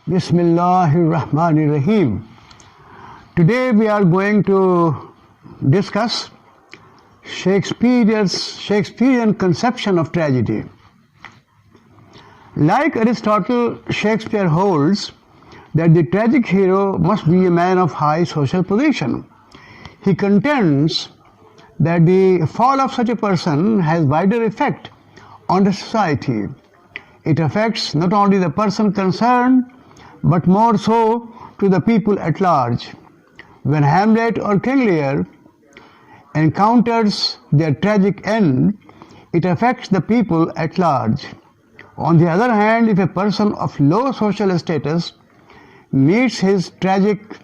Bismillahirrahmanirrahim. Today we are going to discuss Shakespearean conception of tragedy. Like Aristotle, Shakespeare holds that the tragic hero must be a man of high social position. He contends that the fall of such a person has wider effect on the society. It affects not only the person concerned, but more so to the people at large. When Hamlet or King Lear encounters their tragic end, it affects the people at large. On the other hand, if a person of low social status meets his tragic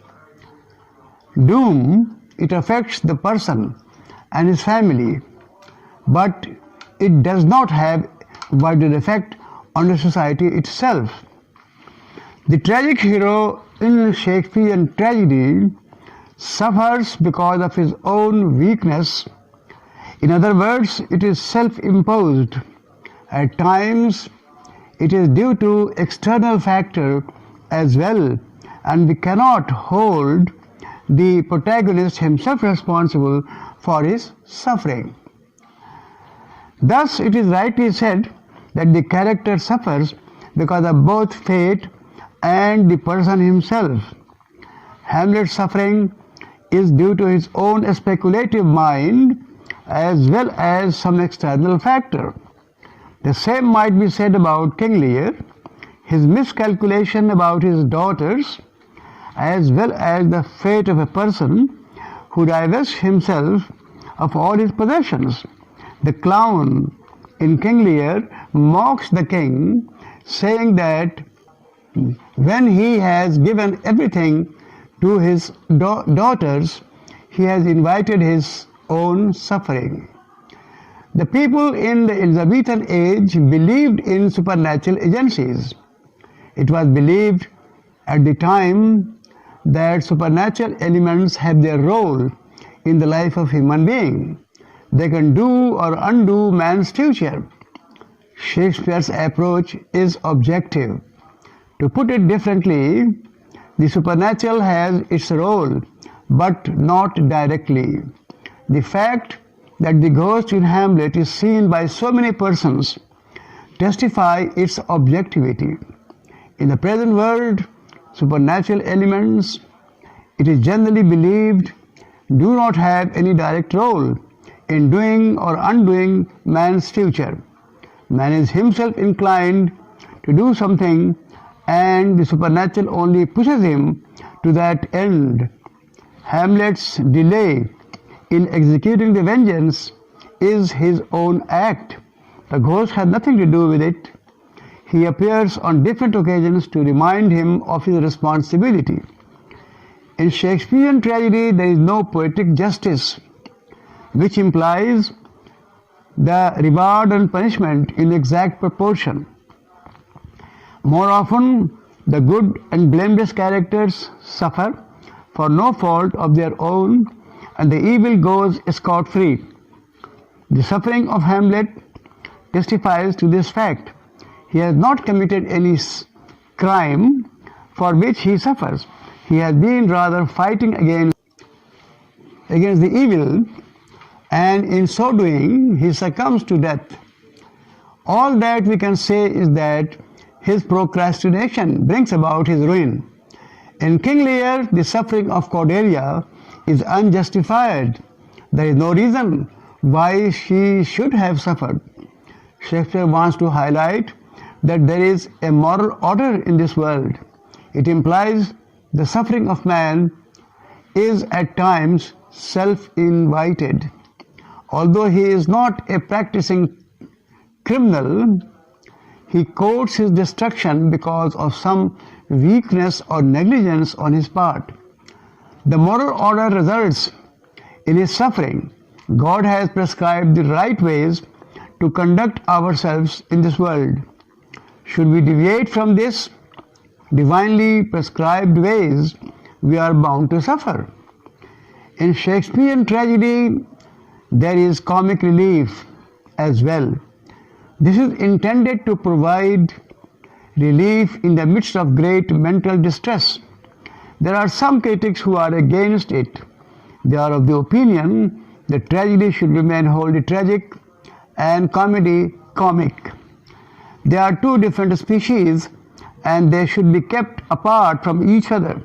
doom, it affects the person and his family, but it does not have wider effect on the society itself. The tragic hero in Shakespearean tragedy suffers because of his own weakness. In other words, it is self-imposed. At times, it is due to external factor as well, and we cannot hold the protagonist himself responsible for his suffering. Thus, it is rightly said that the character suffers because of both fate and the person himself. Hamlet's suffering is due to his own speculative mind as well as some external factor. The same might be said about King Lear, his miscalculation about his daughters, as well as the fate of a person who divests himself of all his possessions. The clown in King Lear mocks the king, saying that when he has given everything to his daughters, he has invited his own suffering. The people in the Elizabethan age believed in supernatural agencies. It was believed at the time that supernatural elements have their role in the life of human being. They can do or undo man's future. Shakespeare's approach is objective. To put it differently, the supernatural has its role, but not directly. The fact that the ghost in Hamlet is seen by so many persons testify its objectivity. In the present world, supernatural elements, it is generally believed, do not have any direct role in doing or undoing man's future. Man is himself inclined to do something, and the supernatural only pushes him to that end. Hamlet's delay in executing the vengeance is his own act. The ghost has nothing to do with it. He appears on different occasions to remind him of his responsibility. In Shakespearean tragedy, there is no poetic justice, which implies the reward and punishment in exact proportion. More often, the good and blameless characters suffer for no fault of their own, and the evil goes scot-free. The suffering of Hamlet testifies to this fact. He has not committed any crime for which he suffers. He has been rather fighting against the evil, and in so doing, he succumbs to death. All that we can say is that his procrastination brings about his ruin. In King Lear, the suffering of Cordelia is unjustified. There is no reason why she should have suffered. Shakespeare wants to highlight that there is a moral order in this world. It implies the suffering of man is at times self-invited. Although he is not a practicing criminal, he courts his destruction because of some weakness or negligence on his part. The moral order results in his suffering. God has prescribed the right ways to conduct ourselves in this world. Should we deviate from this divinely prescribed ways, we are bound to suffer. In Shakespearean tragedy, there is comic relief as well. This is intended to provide relief in the midst of great mental distress. There are some critics who are against it. They are of the opinion that tragedy should remain wholly tragic and comedy comic. They are two different species and they should be kept apart from each other.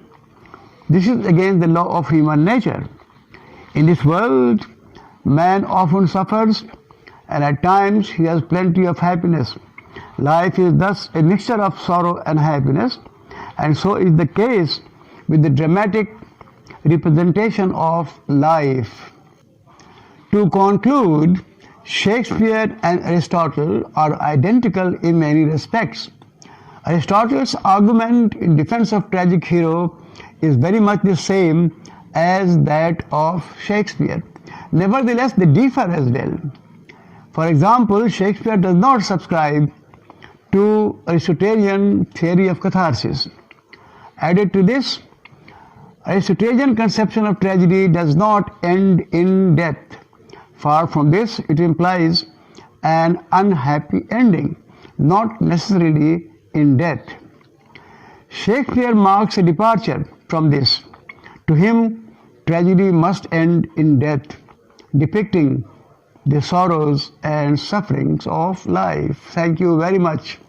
This is against the law of human nature. In this world, man often suffers and at times he has plenty of happiness. Life is thus a mixture of sorrow and happiness, and so is the case with the dramatic representation of life. To conclude, Shakespeare and Aristotle are identical in many respects. Aristotle's argument in defense of tragic hero is very much the same as that of Shakespeare. Nevertheless, they differ as well. For example, Shakespeare does not subscribe to Aristotelian theory of catharsis. Added to this, Aristotelian conception of tragedy does not end in death. Far from this, it implies an unhappy ending, not necessarily in death. Shakespeare marks a departure from this. To him, tragedy must end in death, depicting the sorrows and sufferings of life. Thank you very much.